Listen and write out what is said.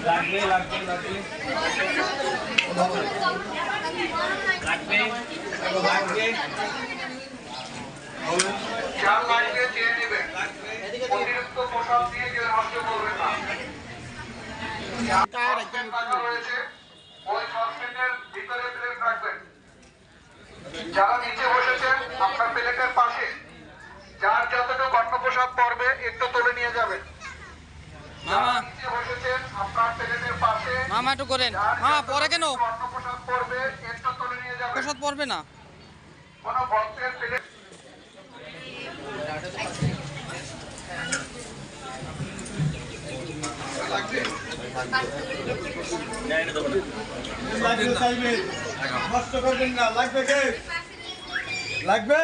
লাগবে লাগবে লাগবে লাগবে লাগবে চার লাইনে চেয়ে নেবেন অতিরিক্ত পোশাক দিয়ে কেউ নষ্ট করবেন না রয়েছে ওই সসপেনের ভিতরে প্লেট রাখবেন যারা নিচে বসেছেন আপনার প্লেটের পাশে যার যতটুকু অন্য পোশাক পরবে একটু তুলে নিয়ে যাবেন মামা নিচে বসেছেন আপনার প্লেটের পাশে মামা একটু করেন হ্যাঁ পরে কেন অন্য পোশাক পরবে একটু তুলে নিয়ে যাবেন প্রসাদ পড়বে না কোনো ভক্তের প্লেট লাগবে লাগবে